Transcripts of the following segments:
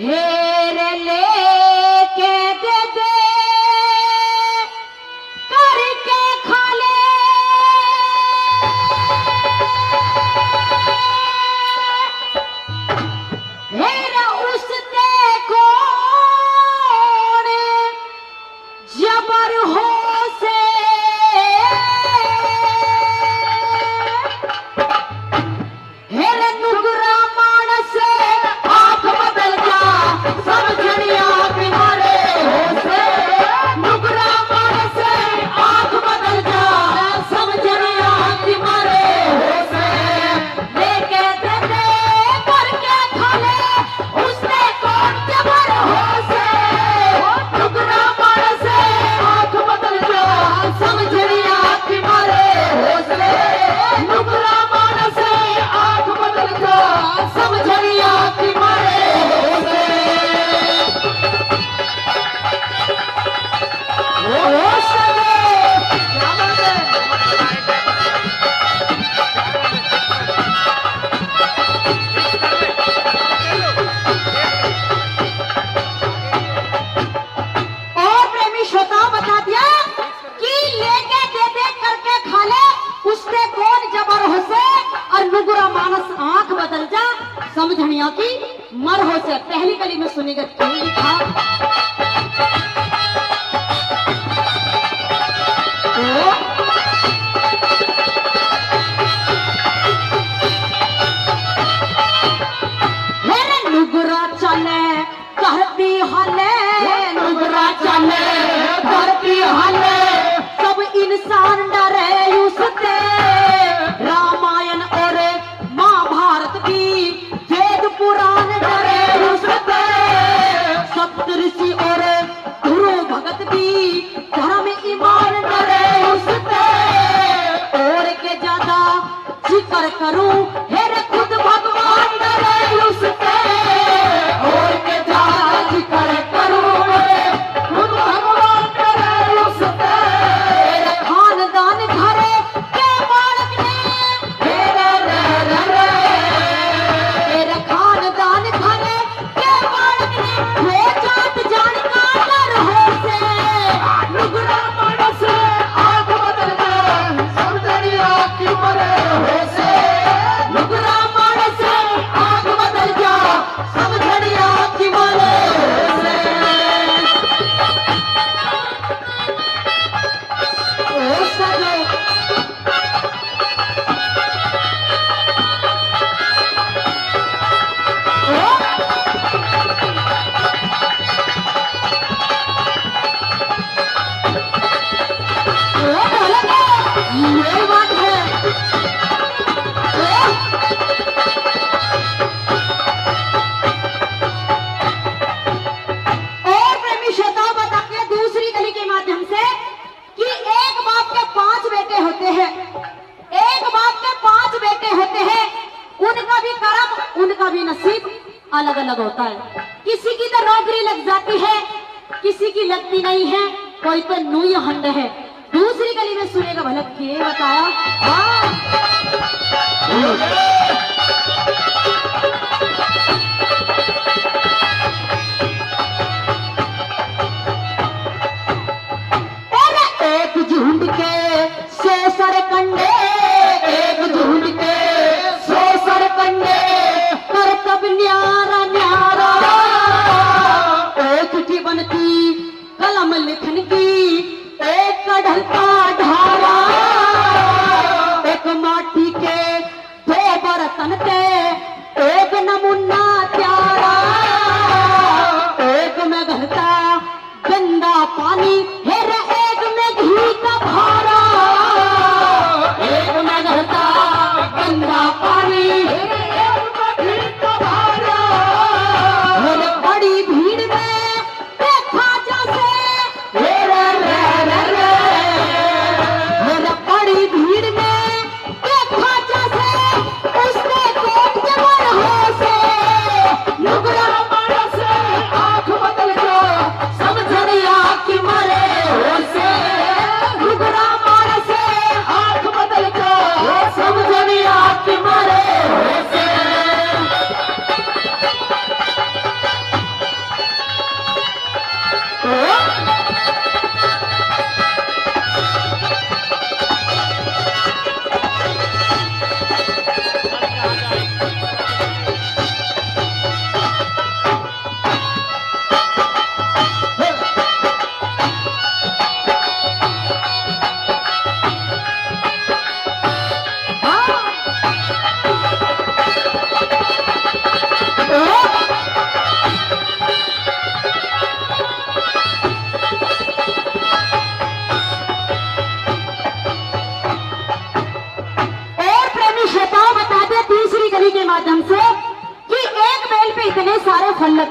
हेर लेके दे दे करके खा ले। हेर उसते कौन जबर हो से हेर नुगरा मानस आंख बदल जा समझनिया किनारे हो से। नुगरा मानस आंख बदल जा समझनिया किनारे हो से। लेके दे दे करके खा ले उसने कौन जबर हो से। नुगरा मानस आंख बदल जा समझनिया किनारे हो से। नुगरा मानस आंख बदल जा समझनिया किनारे हो से। हो सके क्या बात है। और प्रेमी श्रोताओं बता दिया कि लेके दे दे करके खा ले उसने कौन जबर हो से। और नुगरा मानस आंख बदल जा समझनिया की मर हो से। पहली कली में सुनेगा क्यों लिखा। मेरे नुगरा चले करती हले। नुगरा चले करती हले सब इंसान डरे उससे। रामायण और महाभारत की वेद पुराण डरे उससे। सप्तऋषि और गुरु भगत भी धर्म ईमान डरे उससे। और के ज्यादा जिक्र करूं हेरे खुद भगवान डरे उससे। और के ज्यादा जिक्र करूं हेरे खुद भगवान डरे उससे। हेरे खानदान घरे के बालक ने हेरे रे रे रे। हेरे खानदान घरे के बालक ने वो जात जान का डर हो से। नुगरा मानस आंख बदल जा समझनिया की मरे हो से। नुगरा मानस आंख बदल जा समझनिया की मरे हो से। ओ सजो यही बात है। और प्रेमी श्रोताओं बताते दूसरी कली के माध्यम से कि एक बाप के 5 बेटे होते हैं। एक बाप के 5 बेटे होते हैं। उनका भी कर्म उनका भी नसीब अलग अलग होता है। किसी की तो नौकरी लग जाती है किसी की लगती नहीं है। कोई तो नूय हंड है। दूसरी गली में सुनेगा भला के बताया। एक झुंड के 100 सरकंडे। एक झुंड के 100 सरकंडे कर कब न्यारा न्यारा। एक की बनती कलम लिखन की एक कढ़ल का ढारा। एक माटी के 2 बर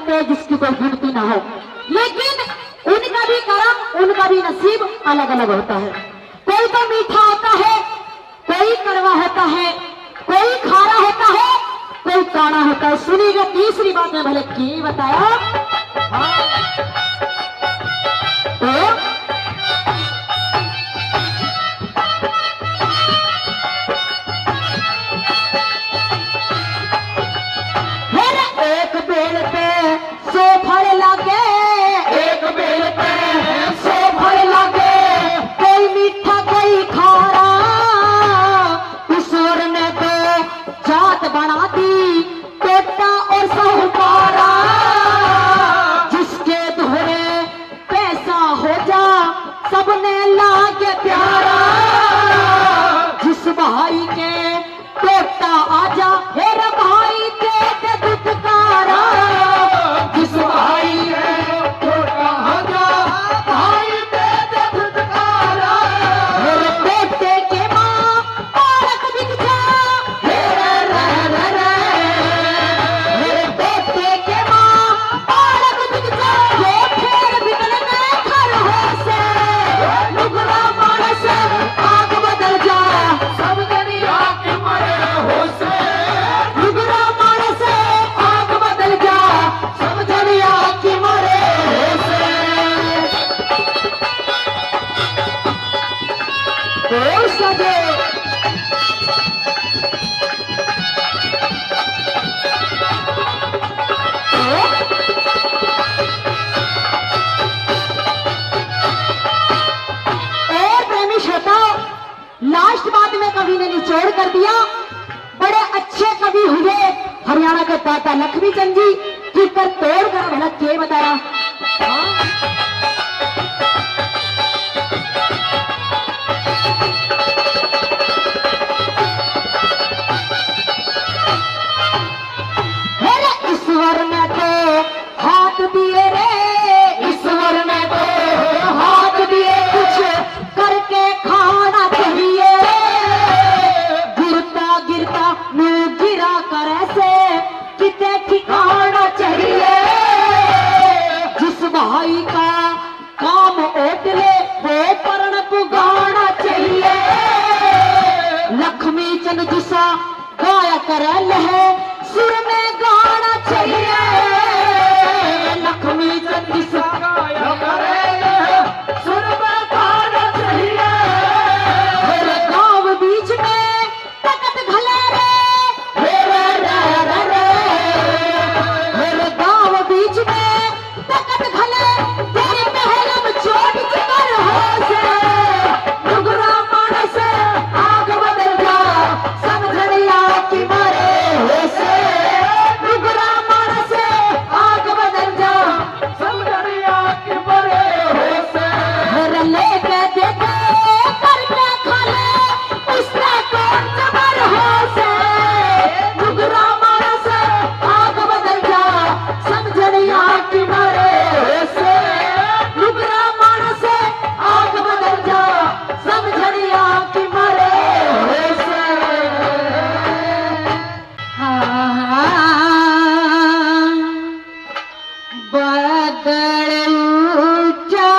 लगते हैं जिसकी कोई गिनती ना हो, लेकिन उनका भी कर्म, उनका भी नसीब अलग अलग होता है। कोई तो मीठा होता है, कोई कड़वा होता है, कोई खारा होता है, कोई काड़ा होता है। सुनिएगा तीसरी बात में भले की बताया तो एक बेल पे 100 फल लागे, एक बेल पे 100 फल लागे, कोई मीठा कोई खारा, ईश्वर ने तो जात बना दी टोटा और साहूकारा। जिसके दोहरे पैसा हो जा सबने लागे प्यारा, जिस भाई के टोटा आजा हेरा भाई के दुत्कारा, जिस भाई के टोटा आजा भाई के दुत्कारा। मेरे बेटे के माँ पालक बिक जा, मेरे बेटे के माँ पालक बिक जा, ये फिर बिकने खर हो से लुगरा मानस आग बदल जा, सब दुनिया के मरे हो से लुगरा मानस आग बदल जा, सब दुनिया की मरे हो से। कोई सजे लास्ट बात में कवि ने निचोड़ कर दिया। बड़े अच्छे कवि हुए हरियाणा के दाता लक्ष्मी चंद जी की कर तोड़ कर भला के बताया। ईश्वर ने तो हाथ दिए रे, ईश्वर ने तो हाथ दिए, कुछ करके खाना चाहिए, गिरता गिरता मुंह गिरा कर ऐसे कितने ठिकाना चाहिए। जिस भाई का काम ओटले वो परण पुगाना चाहिए, लक्ष्मी चंद जिसा गाया कर है सुर में गाना चाहिए, लक्ष्मी चंद जिसा गाया कर सुर में गाना चाहिए। मेरे गांव बीच में तकत घले रे, मेरे गांव बीच में तकत घले, तेरी पहलम चोट कर हो से लुगरा मानस आग बदल जा, समझड़िया की मारे हो से लुगरा मानस आग बदल जा, समझड़िया की मारे हो से। मेरे लेके देखे करके खाले उसने कौन जबर हो से लुगरा मानस आग बदल जा, समझड़िया की मारे हो से लुगरा मानस आग बदल जा, समझड़िया की मारे हो से। बादल ऊंचा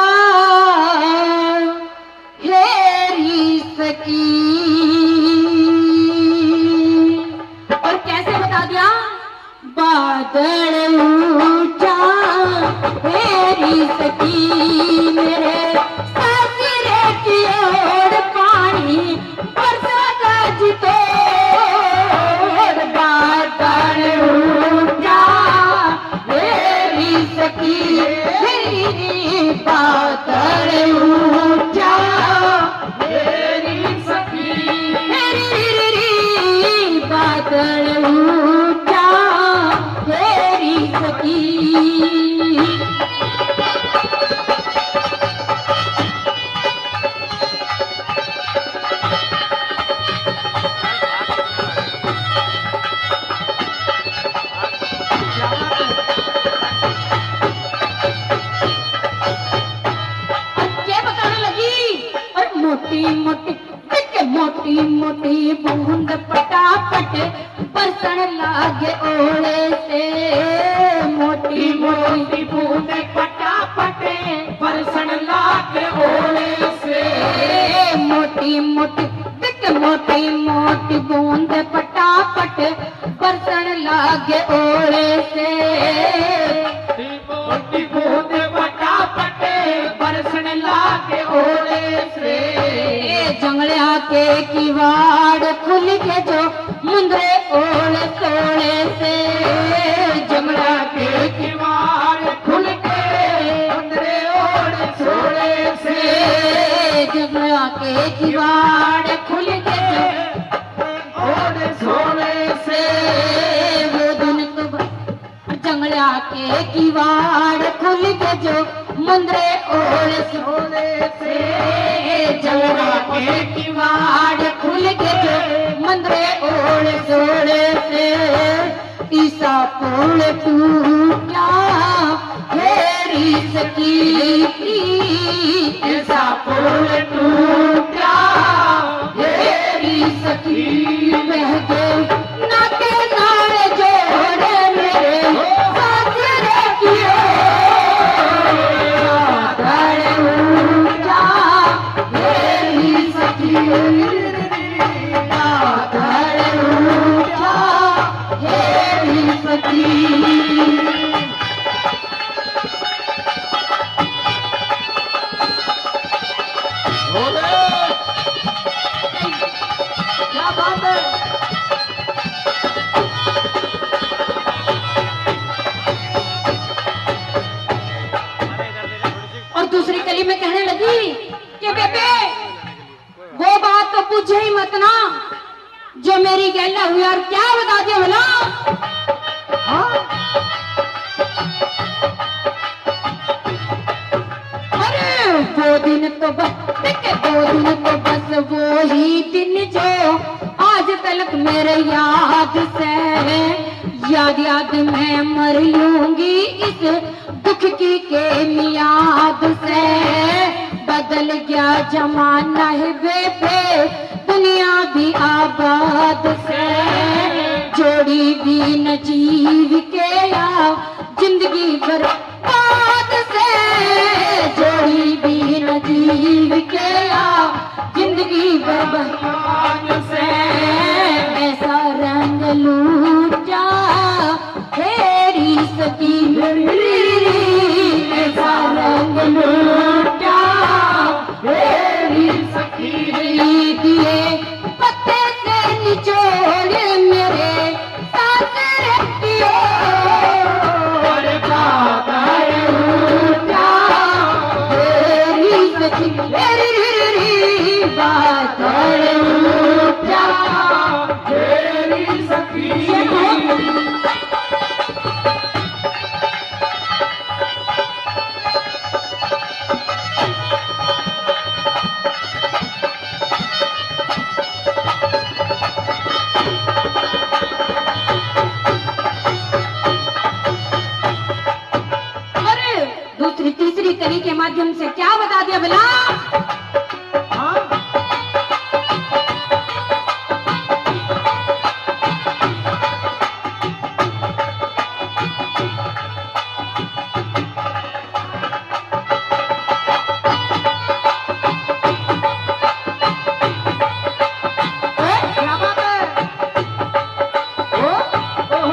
हेरी सकी, और कैसे बता दिया, बादल ऊंचा हेरी सकी, मेरे ससुरे की ओर पानी बरसा गजते, बादल ऊंचा हेरी सकी, बादल ऊंचा हेरी सकी, बादल ऊंचा हेरी सकी। मोटी मोटी बूंद पटापट बरसण लागे ओले से, मोटी लागे ओले से मोटी बूंद फटाफट बरसन लागे ओले से जंगलिया के किवाड़ खुल के जो मुंदरे ओले सोले से जंगला के किवाड़ खुल के मुंदरे ओले सोले से जंगलिया के किवाड़ खुल के जो ओले सोले से वो दिन तो जंगलिया के किवाड़ खुल के जो मुंदरे ओले सोले से जंगलिया के किवाड़ खुल के जो मुंदरे ओले सोले से ईसा पुल टूटा हेरी सकी ऐसा पुल टूटा हेरी सकी बह गए नाके नारे जोड़े मेरे सासरे किए सादर ऊंचा हेरी सकी सादर ऊंचा हेरी सकी क्या बात है और दूसरी कली में कहने लगी कि बेबे वो बात तो पूछे ही मत ना जो मेरी गैला हुई और क्या बता दिया भला अरे वो दिन तो बस वो दिन तो बस वो ही दिन जो आज तलक मेरे याद से याद मैं मर लूंगी इस दुख की के मियाद से बदल गया जमाना है बेबे दुनिया भी आबाद से जोड़ी भी न जीव के या जिंदगी बर्बाद से जोड़ी भी न जीव के या जिंदगी बर्बाद से ऐसा रंग लूटा हेरी सकी ऐसा रंग लूटा हेरी सकी दिए पत्ते से निचोड़ मेरे सासरे की ओर बादल उठा हेरी सकी हेरी बादल उठा तेरी सखी अरे दूसरी तीसरी कली के माध्यम से क्या बता दिया भला क्या बात है ओहो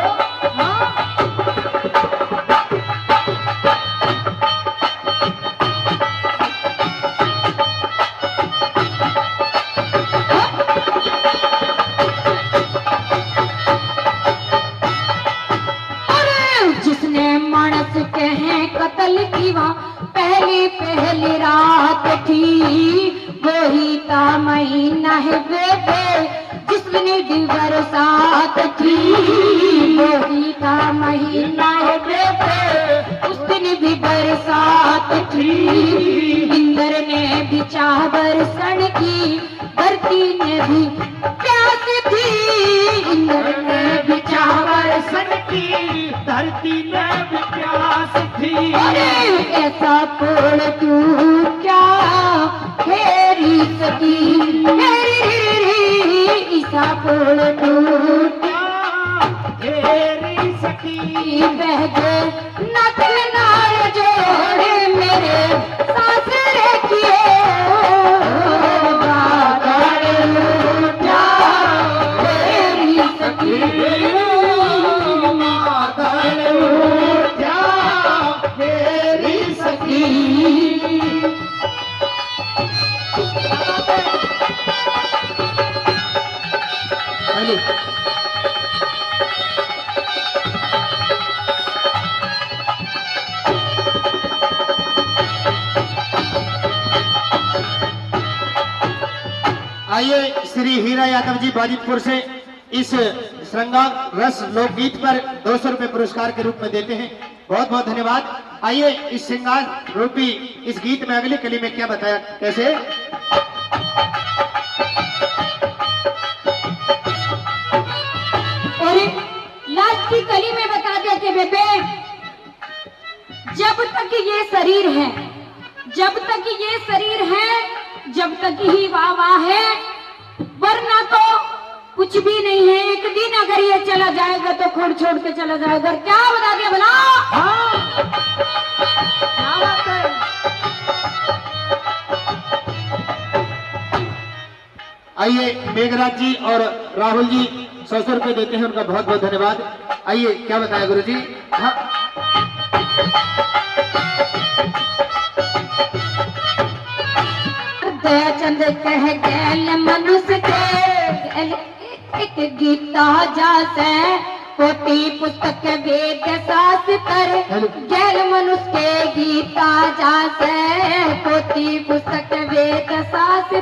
हाँ अरे जिसने मानस के हैं कत्ल की वहाँ पहली रात थी वही का महीना है बेबे जिसने भी बरसात थी वही का महीना है बेबे उस दिन भी बरसात थी इंद्र ने भी चाह बरसन की धरती ने भी प्यास थी इंद्र ने भी चाह बरसन की धरती में भी प्यास थी अरे ऐसा पुल तू क्या हेरी सकी हेरी ऐसा पुल टूटा तेरी सखी बह गए नथ नाल जोड़े मेरे सासरे किए बादल उठा हेरी सकी आइए श्री हीरा यादव जी बाजितपुर से इस श्रृंगार रस लोकगीत पर 200 रुपए पुरस्कार के रूप में देते हैं। बहुत बहुत धन्यवाद। आइए इस श्रृंगार रूपी इस गीत में अगली कली में क्या बताया कैसे। और लास्ट की कली में बता देते बेबे, जब तक ये शरीर है, जब तक ये शरीर है, जब तक ही वाह वाह है, वरना तो कुछ भी नहीं है। एक दिन अगर ये चला जाएगा तो खोड़ छोड़ के चला जाएगा। क्या बता दिया भला? क्या बात है? आइए मेघराज जी और राहुल जी 100 रुपए देते हैं, उनका बहुत बहुत धन्यवाद। आइए क्या बताया गुरु जी। हाँ चंद कह गैल मनुष्य के एक गीता जासे पोती पुस्तक वेद शास्त्र गैल मनुष्य के गीता जासे पोती पुस्तक वेद शास्त्र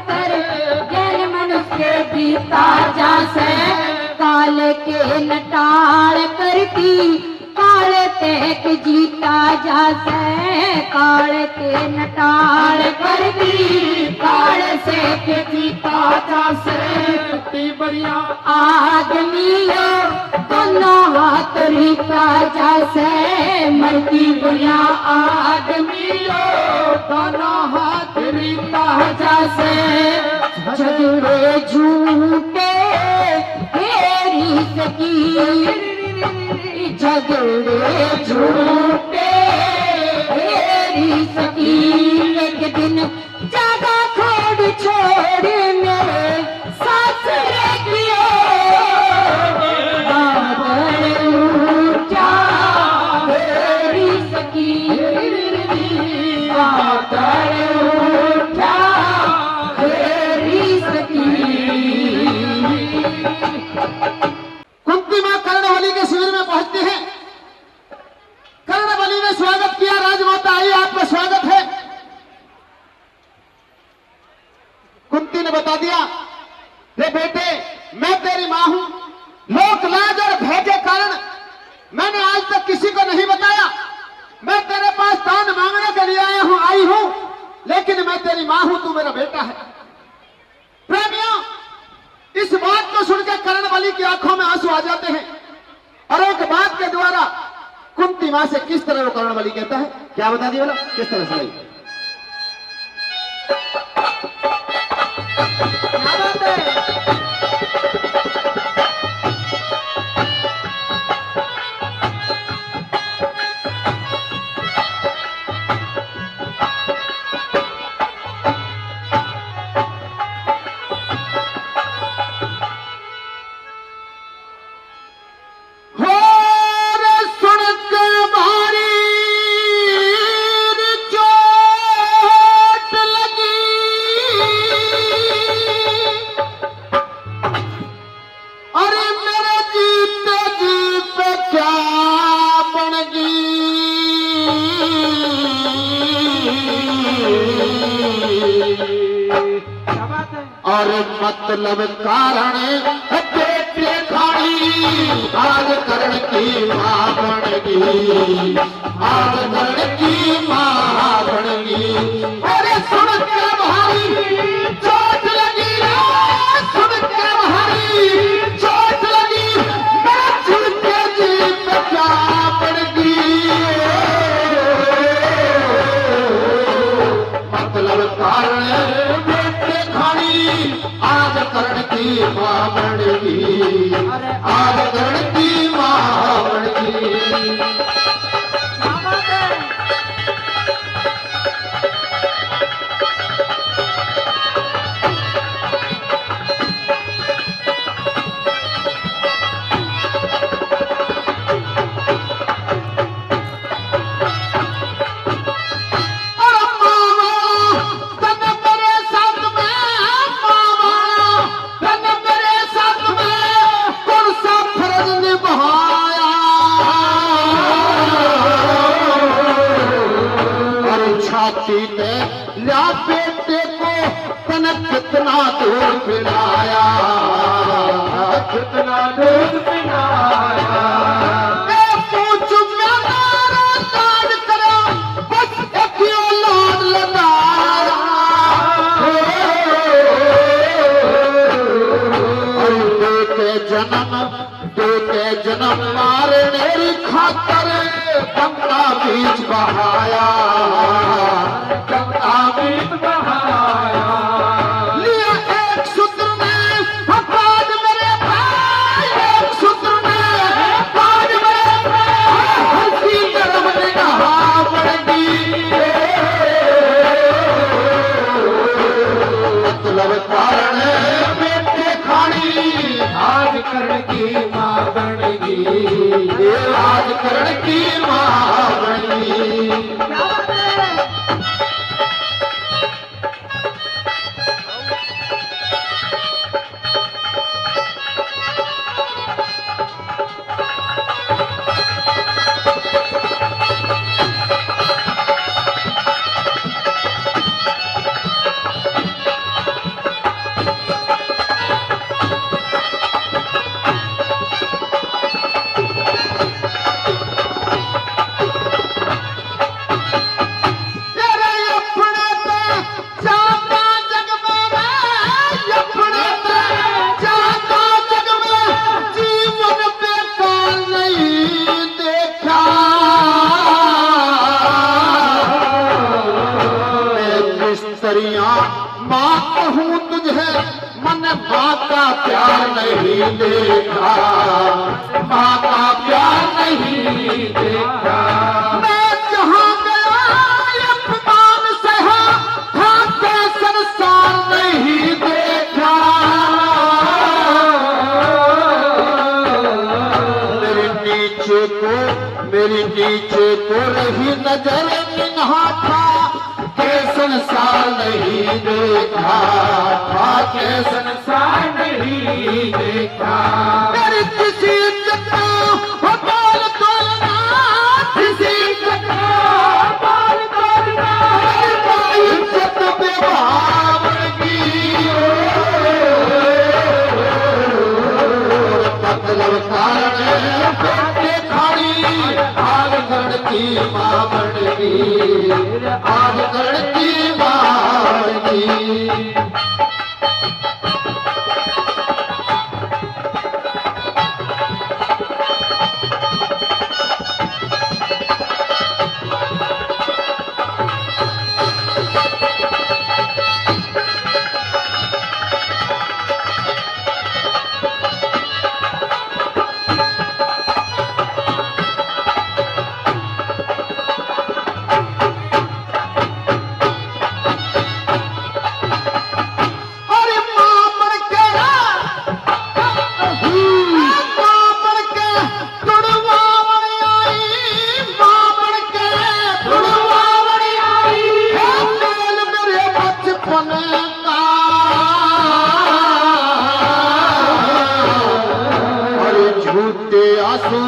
गैल मनुष्य के गीता जासे काल के नटाल करती काल तेक जीता जासे काल के नटाल करती काल से के जीता जासे बढ़िया आदमियों दोनों हाथ रिका जासे मरती बुढ़िया आदमियों दोनों हाथ रिका जासे झगड़े झूठे हेरी सकी झगड़े झूठे हेरी सकी एक दिन जागा खोड़ छोड़ मेरे सासरे कियो बादल ऊंचा हेरी सकी बादल ऊंचा हेरी सकी। कुंती मां कर्णवली के शिविर में पहुंचती है। कर्णवली ने स्वागत किया, राजमाता आई आपका स्वागत है। कुंती ने बता दिया, रे बेटे मैं तेरी मां हूं, लोक लाज और भय के कारण मैंने आज तक किसी को नहीं बताया। मैं तेरे पास दान मांगने के लिए आई हूं, लेकिन मैं तेरी मां हूं, तू मेरा बेटा है। प्रेमियों, इस बात को सुनकर कर्णवली की आंखों में आंसू आ जाते हैं और एक बात के द्वारा कुंती मां से किस तरह वो कर्णवली कहता है, क्या बता दिया बोला, किस तरह से भाई। और मतलब कारण बेटे खाड़ी आज करण की मां बन गई, आज करण की मां बन गई। अरे सुन के भाई चोट लगी रे, सुन के भाई चोट लगी, मैं सुन के जी पे क्या बन गई। मतलब कारण आज करण की मां बन गई, आज करण की मां बन गई। छाती में ला बेटे को मैंने कितना दूध पिलाया, कितना दूध पिलाया, पूछ मेरा लाड करा, बस एक ही लाड लगाया। दे के जन्म मारे मेरी खातर गंगा बीच बहाया, गंगा बीच बहाया। लिया एक सूत्र में फसाद मेरे भाई, एक सूत्र में फसाद मेरे भाई, हंसी गर्म निगाह पड़ेगी, मतलब कारण बेटे खानी आज करण की माँ बनेगी, आज करण की माँ बनी। माँ कहूँ तुझे मन माँ का प्यार नहीं देखा, माँ का प्यार नहीं देखा। मैं जहाँ गया अपमान सहा था, के संसार नहीं देखा। मेरे नीचे को रही नजर निगाह था, के संसार नहीं देखा था, के संसार नहीं देखा। मेरी किसी जगह हो बोल तोलना, किसी जगह बोल तोलना, मेरी इज्जत बेबावर की, मतलब कारण बेटे खाड़ी आग करण की माँ बनेगी, आग करण की माँ बनेगी। आंसू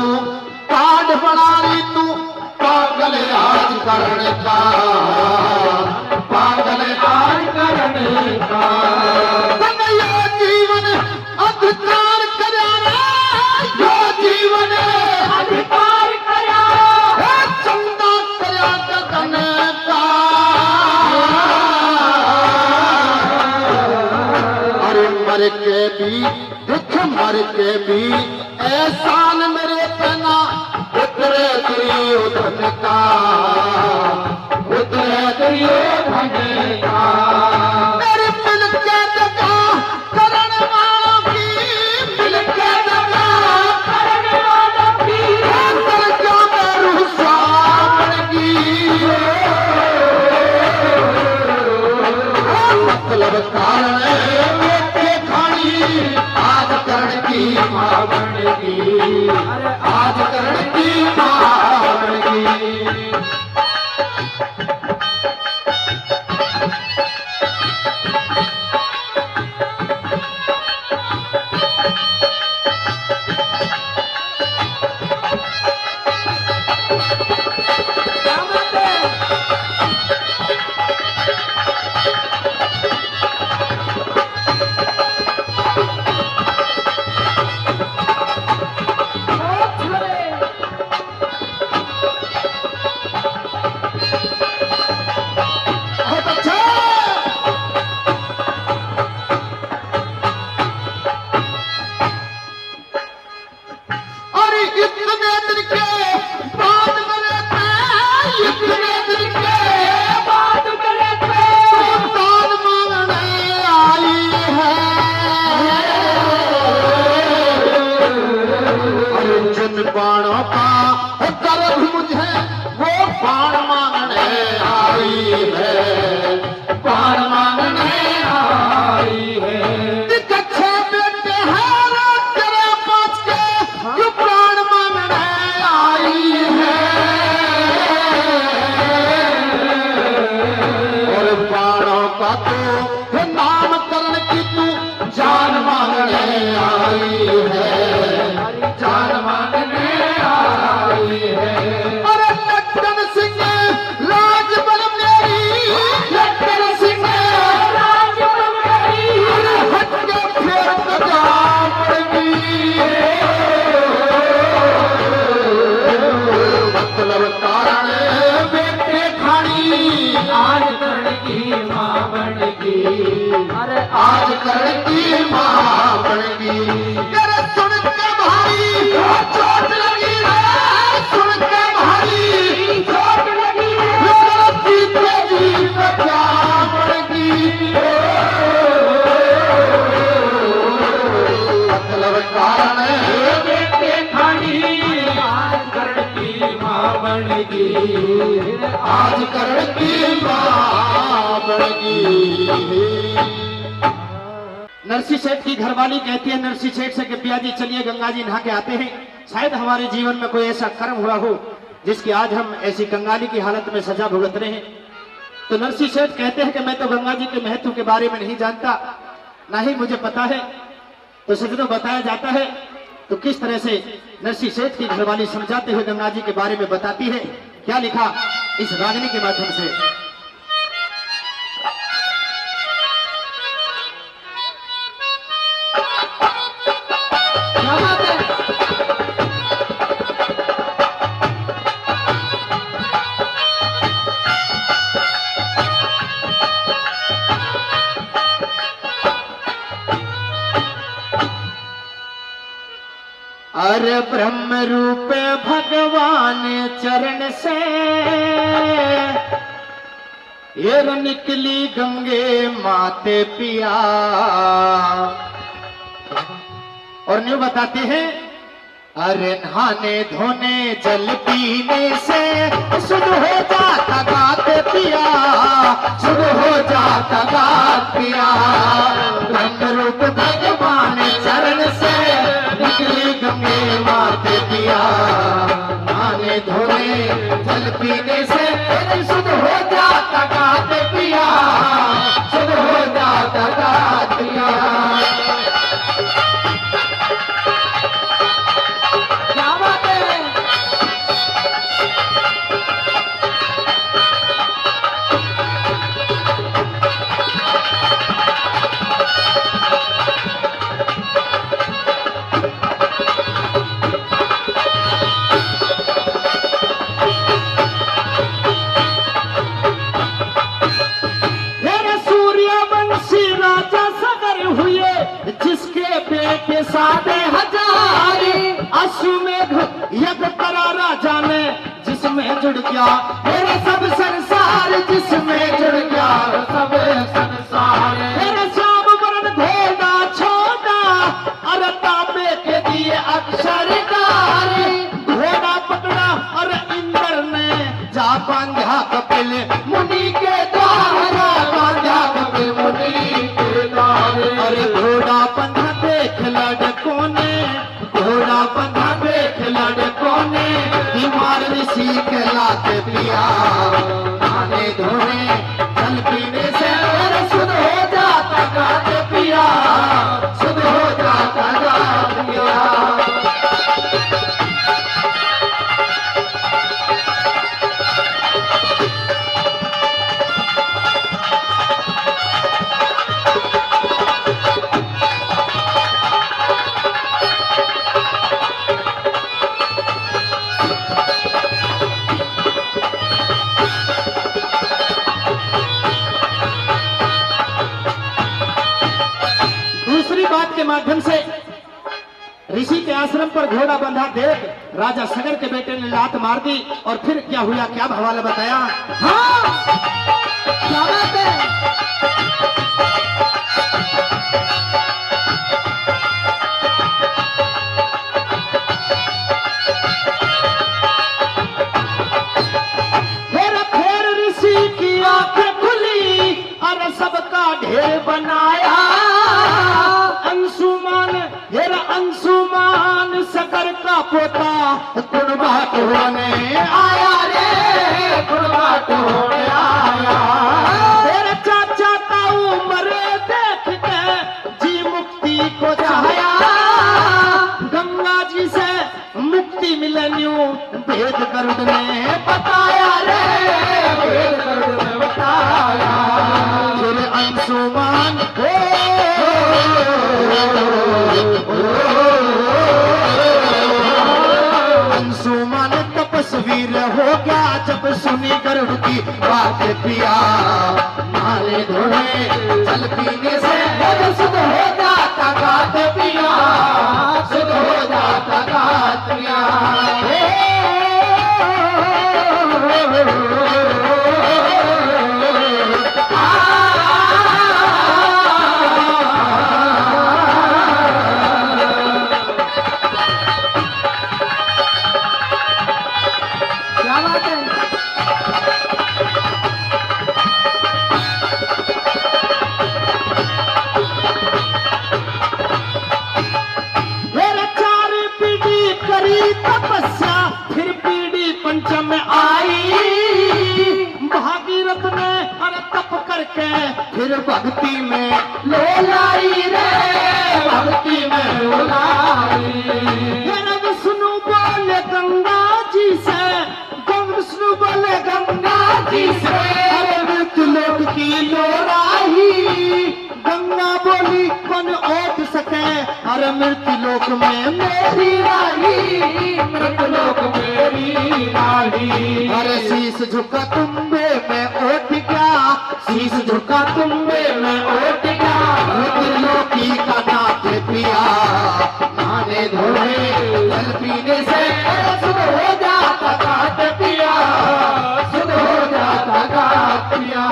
कार्ड बना ली तू, पागल आज करने का, पागल आज करने का। ये जीवन अधिकार कराना, ये जीवन अधिकार करा, चंदा करा करने का। अरे मर के भी दुख, मर के भी एहसान मेरे पना, उतरे दुर्योधन का, उतरे दुर्योधन का। मेरे मिल के जगह करण वालों की, मिल के जगह करण वालों की, जो मेरू सावन की, मतलब कारण बेटे खानी आज करण की माँ बनेगी, आज करण की माँ बनेगी। आज करण की बावड़गी। नरसी सेठ की घरवाली कहती है नरसी सेठ से कि पिया जी चलिए गंगा जी नहा के आते हैं, शायद हमारे जीवन में कोई ऐसा कर्म हुआ हो जिसकी आज हम ऐसी कंगाली की हालत में सजा भुगत रहे हैं। तो नरसी सेठ कहते हैं कि मैं तो गंगा जी के महत्व के बारे में नहीं जानता, ना ही मुझे पता है। तो सजनों बताया जाता है तो किस तरह से नरसी सेठ की घरवाली समझाते हुए गंगा जी के बारे में बताती है, क्या लिखा इस रागनी के माध्यम से। क्या बात है? अरे ब्रह्म रूप भगवान चरण से ये निकली गंगे माते पिया। और न्यू बताते हैं अरे नहाने धोने जल पीने से शुद्ध हो जाता गाते पिया, शुद्ध हो जाता गात पिया। ब्रह्म रूप भगवान चरण से निकली गंगे माते पिया, नहाने धोने जल पीने से शुद्ध हो जाता गाते पिया, शुद्ध हो जाता गात पिया। क्या बात है? जिसके बेटे 7,000 अश्वमेघ यज्ञ करा राजा ने, जिसमें जुड़ गया मेरा सब संसार, जिसमें जुड़ गया सब संसार। मेरे श्याम वरण घोड़ा छोड़ा और तांबे के दिए अक्षरदार, घोड़ा पकड़ा और इंद्र ने जा बांधा कपिल मुनि के द्वारा, बांधा कपिल मुनि के द्वार। अरे घोड़ा बंधा देख लड़कों ने, घोड़ा बंधा देख लड़कों ने, बीमार ऋषि के लाते पिया, नहाने धोने जल पीने से शुद्ध हो जाता गाते पिया, शुद्ध हो जाता गाते पिया। के माध्यम से ऋषि के आश्रम पर घोड़ा बंधा देख राजा सगर के बेटे ने लात मार दी। और फिर क्या हुआ, क्या भवाला बताया। हाँ, क्या बात है? फिर ऋषि की आंखें खुली और सबका ढेर बनाया। अंशुमान अंशुमान सकर का पोता कुर्बा होने आया रे, कुर्बा होने आया। तेरा चाचा का उम्र देख के जी मुक्ति को चाहया, गंगा जी से मुक्ति मिले न्यू भेद गरुड़ ने बताया रे, भेद गरुड़ ने बताया। फिर अंशुमान अंशुमान तपस्वीर हो गया जब सुनी गरुड़ की बात पिया। नाले धोने जल पीने से शुद्ध हो जाता गात पिया, शुद्ध हो जाता गात पिया। क्या बात है? फिर भक्ति में लोलाई रे, भक्ति में लोलाई। विष्णु बोले गंगा जी से, विष्णु बोले गंगा जी से, अरे मृत्युलोक की लोराही, गंगा बोली कौन ओट सके, अरे मृत्युलोक में मेरी राही, मृत्युलोक मेरी राही। अरे शीश झुका तुम्बे में उठ गया, शीश झुका तुम्बे में उठ गया, मृत्युलोकी का नाथ पिया, नहाने धोने जल पीने से शुद्ध हो जाता गात पिया, शुद्ध हो जाता गात पिया।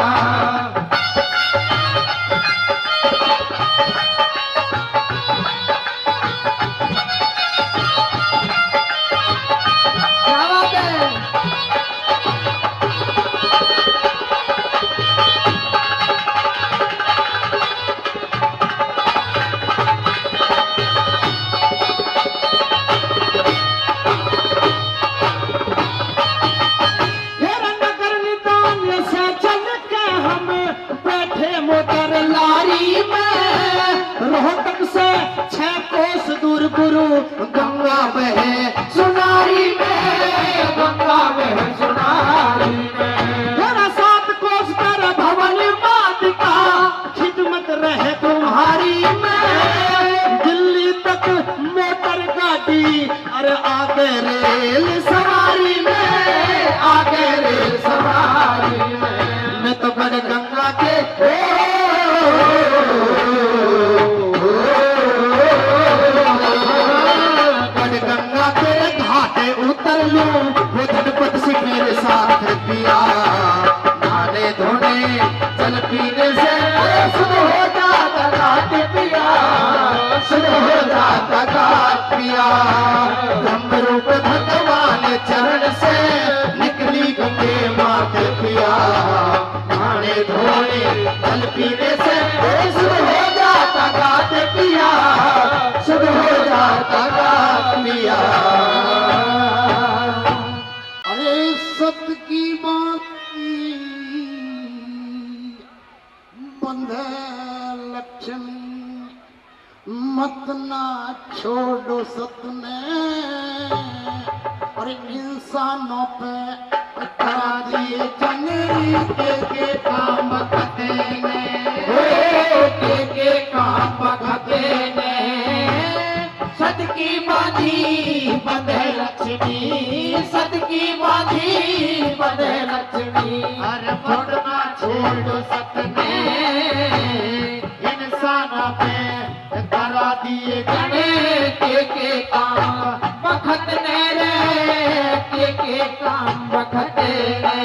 रोहतक से 6 कोस दूर गुरु गंगा बहे सुनारी में, गंगा बहे सुनारी में। तेरा 7 कोस कर भवन माता, खिदमत रहे तुम्हारी में। दिल्ली तक मोटर गाड़ी, अरे आगे रेल सवारी में, आगे रेल सवारी में। मैं तो बड़े गंगा के गंगा के घाटे उतर लूं, वो जनपद से मेरे साथ पिया, नहाने धोने जल पीने से शुद्ध हो जाता गात पिया, शुद्ध हो जाता गात पिया। ब्रह्म रूप भगवान चरण से निकली गंगे मात पिया, नहाने धोने जल पीने से शुद्ध हो जाता गात पिया, शुद्ध हो जाता गात पिया। अरे सत्य की बात की बंधे लक्ष्मी, मत ना छोड़ो सतने, और इंसानों पे करा दिए जंगली के काम बखते ने, के काम बखते ने। सत की बाधी बंधे लक्ष्मी, सत की बाधी बंधे लक्ष्मी। अरे छोड़ना छोड़ो सतने, इंसान पे करा दिए गणे के काम बखत ने रे, के काम बखते ने।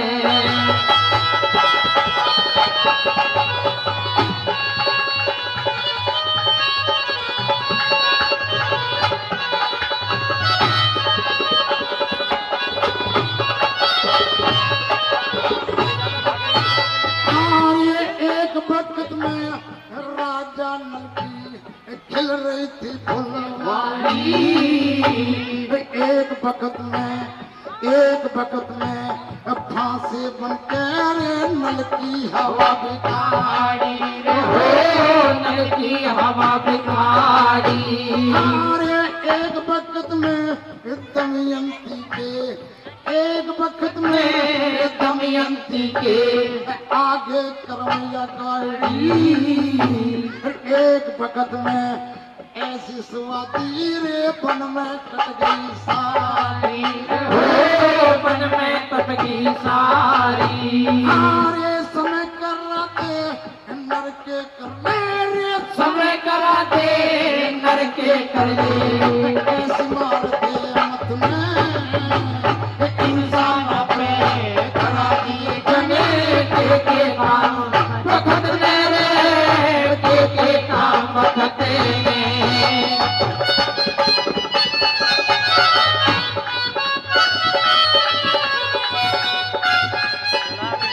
वक्त में राजा नल की खिल रही थी फुलवारी। एक वक्त में फांसी बन के रे नल की हवा बिगाड़ी रे, हो नल की हवा बिगाड़ी। अरे एक वक्त में दमयंती के, एक वक्त में दमयंती के आगे करमैया गाड़ी। एक वक्त में ऐसी स्वाति रे बन में कट गई सारी, हो बन में कट गई सारी। अरे समय कर रहे नर के करने रे, समय करा दे नर के कर ले। ऐसी मार दे मत में इंसान पे करा दिए गणे के काम बखत ने रे, के काम बखते ने।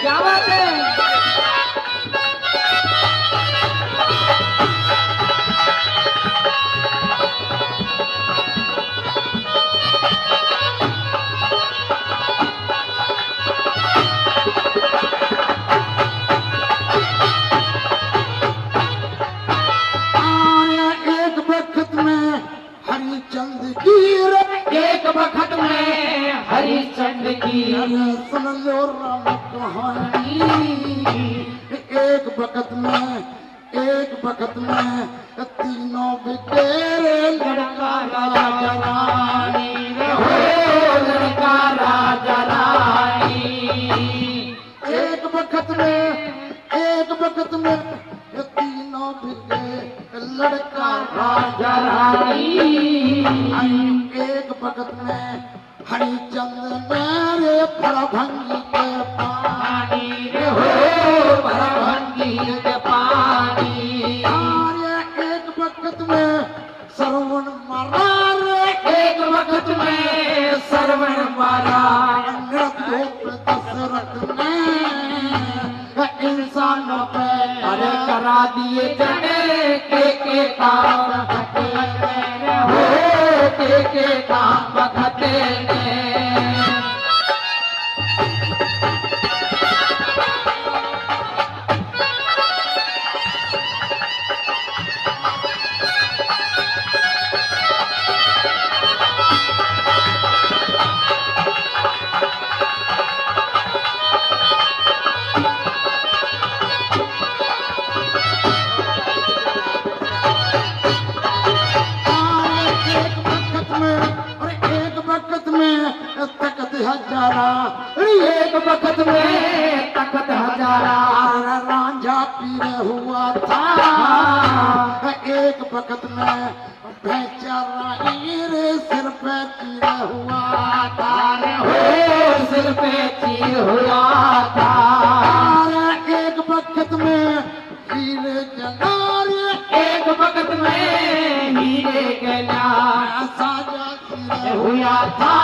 क्या बात है? एक वक्त में तीनों बिटेरे लड़का राजा रानी रे हो लड़का राजा रानी। एक वक्त में तीनों बिटे लड़का राजा रानी। एक वक्त में हरिचंद्र मेरे प्रभंगी के पानी रे हो प्रभंगी के पानी। एक वक्त में सरवण मारा रे एक वक्त में सरवण मारा। दशरथ ने इंसानों पे अरे करा दिए जने के काम हो के काम बखते ने। एक वक्त में तखत हजारा। रांझा पीरे हुआ था एक वक्त में बेचारा रे सिर पे चीरे हुआ था हो सिर पे चीर हुआ था। एक वक्त में हीरे जला एक वक्त में हीरे गला साजा चीरे हुआ था।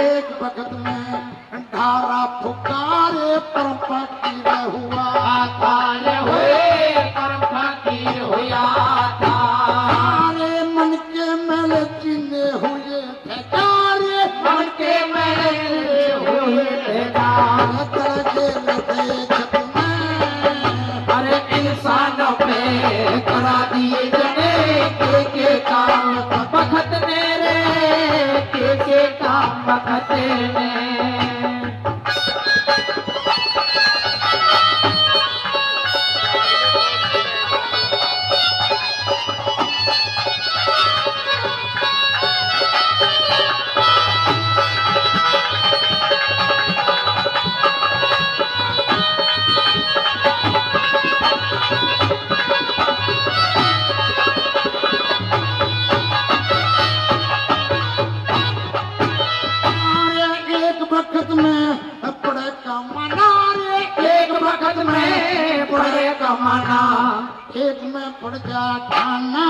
एक वक्त में ढारा फुकारे पर फकीर हुआ था हुए पर फकीर हुआ था। मन के मेल चिन्हे हुए ठेकारे मन के मेले हुए छत में अरे इंसानों पे करा दिए जने के काम बखत ने रे के काम बखते ने। एक वक्त में पड़े कमाना रे एक वक्त में पड़े कमाना। एक में पड़ जा खाना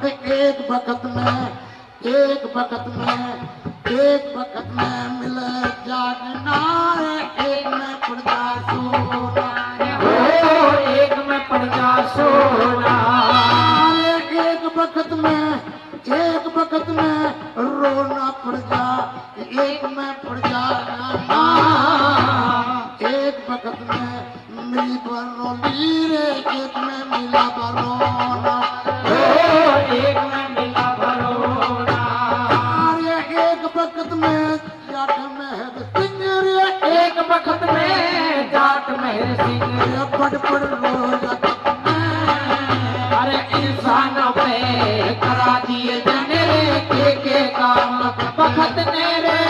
एक वक्त में मिले जागना एक में पड़ जा सोना हो एक में पड़ जा सोना। एक वक्त में रोना पड़ जा एक में पड़ जा गाना। एक वक्त में मिली बरौली रे एक में मिला बरौना हो एक में मिला भरोना। एक वक्त में जाट महर सिंह रे एक वक्त में जाट मेहर सिंह पड़ रोजा अरे इंसानों पे करा दिए जने के काम बखत ने रे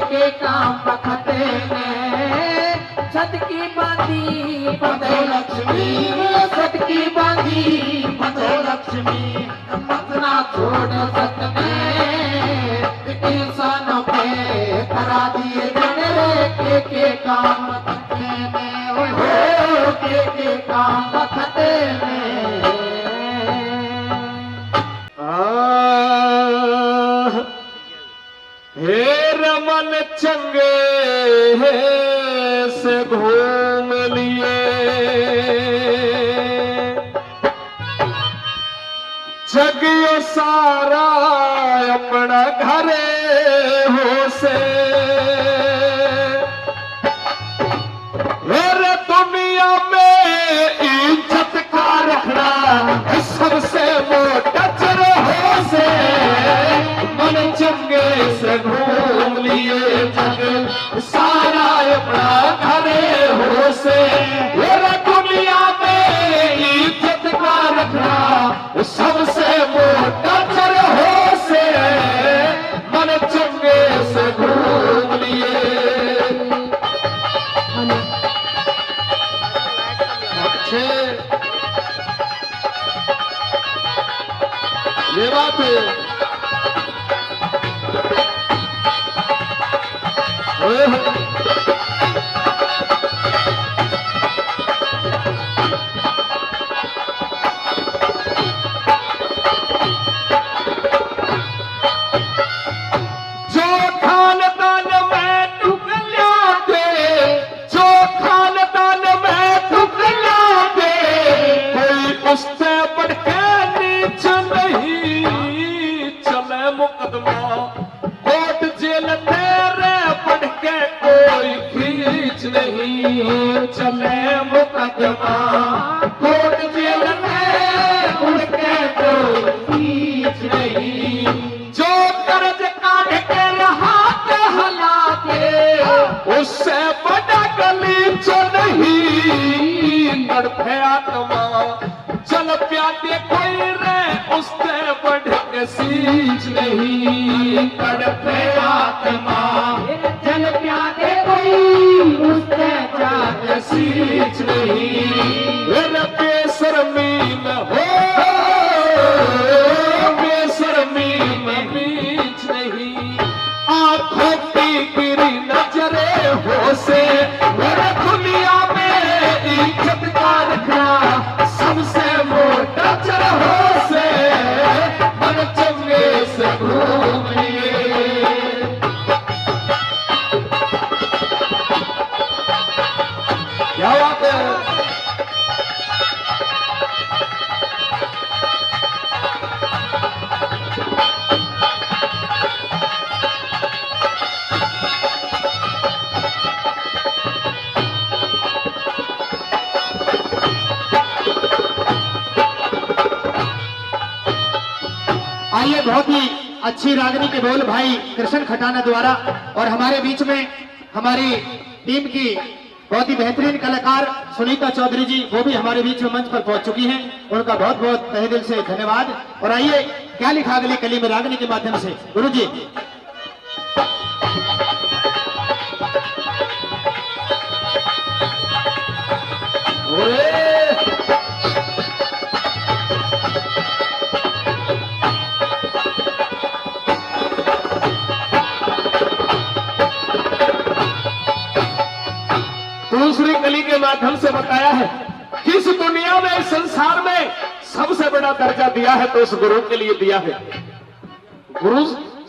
के काम बखते ने। छत की बांधी पदो लक्ष्मी छत की बांधी पदो लक्ष्मी मत ना छोड़ सत में। इंसानों पे करा दिए जने रे के काम बखते ने हो के काम बखते ने। हे रमन चंगे से घूम लिए जग यो सारा अपना घरे हो से। मेरे दुनिया में इज्जत का रखना सबसे मोटा हो से। मन चंगे से घूम लिए जग तुम्हारा अपना घरे हो से मेरा दुनिया में इज्जत का रखना सबसे मोटा चर हो से मन चंगे से घूम लिए। अच्छे ये बात है। जो खानदान में टुकड़ा दे, जो खानदान में टुकड़ा दे, कोई उससे बढ़ के नीचे नहीं चले मुकदमा कोर्ट जेल तेरे बढ़ के कोई खींच नहीं चले मुकदमा कोर्ट जेल तेरे बढ़ के कोई खींच नहीं। जो कर्ज काट के हाथ हला दे उससे बड़ा गलीच नहीं तड़फे आत्मा चल प्यादे कोई रे उससे बढ़ के सींच नहीं तड़फे आत्मा चल प्यादे कोई उससे जाके सींच नहीं। मेरे बेशर्मी में हो बेशर्मी में बीच नहीं आंखों की गिरी नजरे हो से मेरे दुनिया में इज्जत का रखना सबसे मोटा चर हो से मन चंगे से घूम लिए। क्या बात है। आइए बहुत ही अच्छी रागनी के बोल भाई कृष्ण खटाना द्वारा और हमारे बीच में हमारी टीम की बहुत ही बेहतरीन कलाकार सुनीता चौधरी जी वो भी हमारे बीच में मंच पर पहुंच चुकी हैं। उनका बहुत बहुत तहे दिल से धन्यवाद। और आइए क्या लिखा अगली कली में रागनी के माध्यम से गुरु जी। दूसरी कली के माध्यम से बताया है कि इस दुनिया में इस संसार में सबसे बड़ा दर्जा दिया है तो उस गुरु के लिए दिया है। गुरु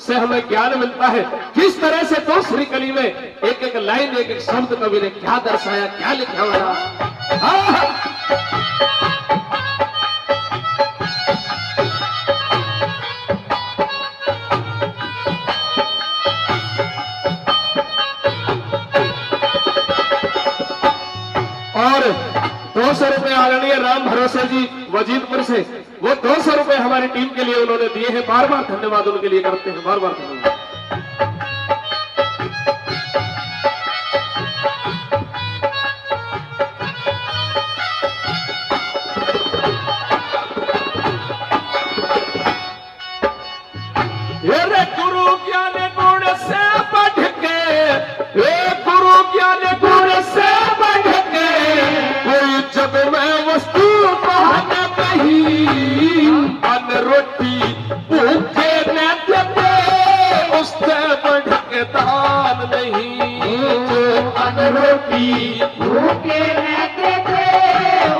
से हमें ज्ञान मिलता है किस तरह से। दूसरी कली में एक एक लाइन एक एक शब्द कवि ने क्या दर्शाया क्या लिखा हुआ। और 200 रुपए आदरणीय राम भरोसे जी वजीदपुर से वो 200 रुपए हमारी टीम के लिए उन्होंने दिए हैं। बार बार धन्यवाद उनके लिए करते हैं बार बार धन्यवाद। रे गुरु ज्ञान गुण से बढ़ के गुरु ज्ञान गुण से बढ़ के कोई जग में वस्तु बहन नहीं अन्न रोटी भूखे न देते उससे बढ़ के दान नहीं। जो अन्न रोटी भूखे न देते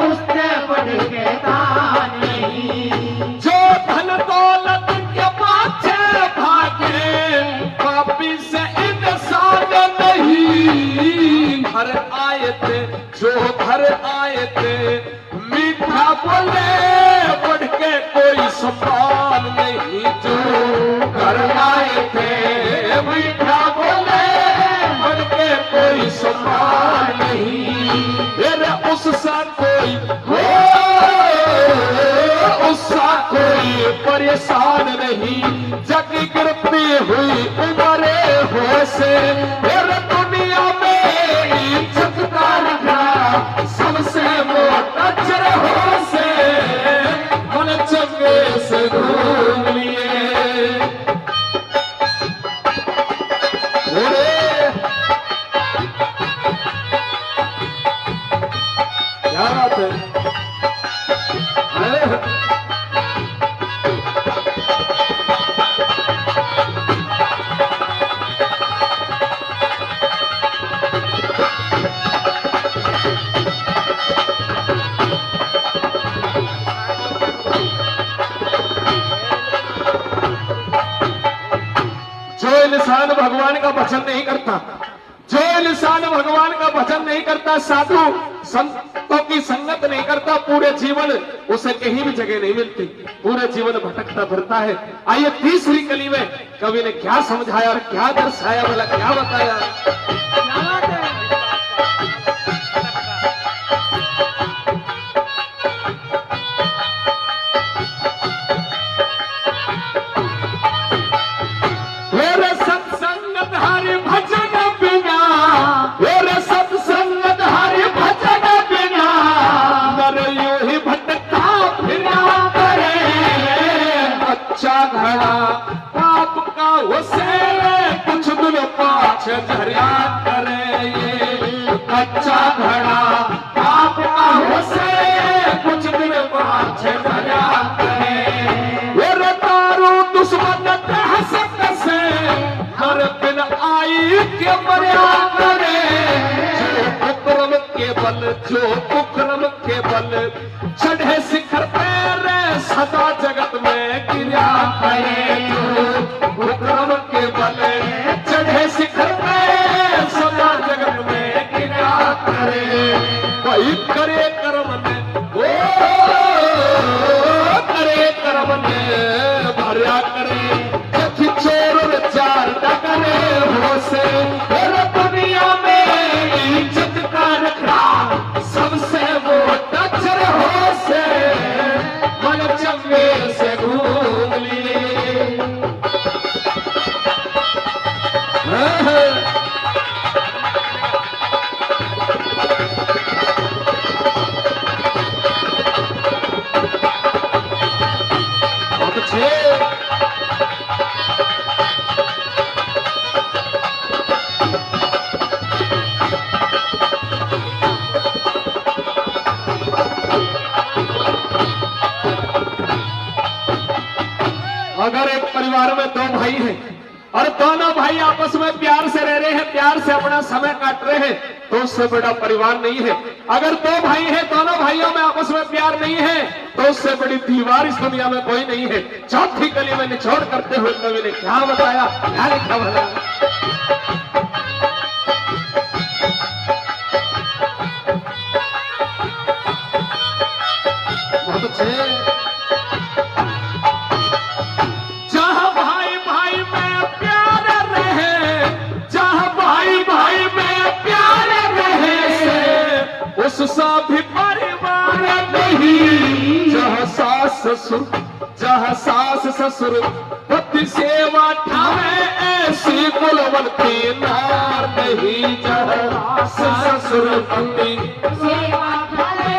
उससे बढ़ के दान नहीं। जो धन दौलत के पाछे भागे पापी से इंसान नहीं। घर आए थे जो घर आए थे मीठा बोले बढ़ के कोई सम्मान नहीं। जो घर आए थे मीठा बोले बढ़ के कोई सम्मान नहीं। मेरे उससा कोई उससा कोई परेशान नहीं। जग गिरती हुई उम्र हो से मेरे दुनिया भगवान का भजन नहीं करता, जो इंसान भगवान का भजन नहीं करता, साधु संतों की संगत नहीं करता, पूरे जीवन उसे कहीं भी जगह नहीं मिलती, पूरे जीवन भटकता फिरता है। आइए तीसरी कली में कवि ने क्या समझाया और क्या दर्शाया, बोला क्या बताया। पाप का उसे कुछ दिन पाछ धरिया करे, ये कच्चा घड़ा पाप का उसे कुछ दिन पाछ धरिया करे। ये तारू दुश्मन हसत से हर दिन आई के मरिया करे, जो कुक्रम के बल चढ़े शिखर पैर सदा जगत में गिरा करे, जो कुक्रम के बल चढ़े शिखर पैर सदा जगत में गिरा करे। वही करे कर्म ने वो करे कर्म ने भरिया करे, जथी चोर चार डकरे हो से दुनिया में इज्जत का रखा सबसे वो टचर हो से मन चंगे से घूम लिए। बहुत अच्छे। अगर एक परिवार में दो भाई हैं और दोनों भाई आपस में प्यार से रह रहे हैं, प्यार से अपना समय काट रहे हैं, तो उससे बड़ा परिवार नहीं है। अगर दो भाई हैं, दोनों भाइयों में आपस में प्यार नहीं है, तो उससे बड़ी दीवार इस दुनिया में कोई नहीं है। चौथी कली में निचोड़ करते हुए कवि ने क्या बताया, क्या लिखा भला। बहुत अच्छे। उससा भी परिवार नहीं, जहाँ सास ससुर पति सेवा ठावे, ऐसी कुलवंती नार नहीं। जहाँ ससुर पति सेवा ठावे,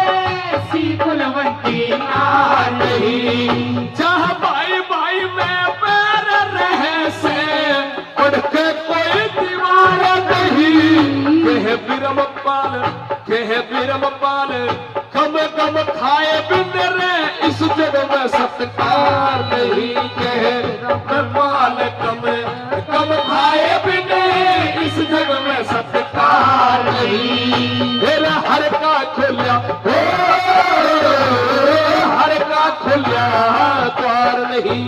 ऐसी कुलवंती नार नहीं। जहाँ भाई भाई में पैर रहे से पढ़ के कोई दीवार नहीं। कहे बिरम पाल कम कम खाए बिन रे, इस जग में सत्कार नहीं। कहे पाल कम कम खाए बिन, इस जग में सत्कार नहीं। मेरा हर का खुलिया हर का खुलिया द्वार नहीं।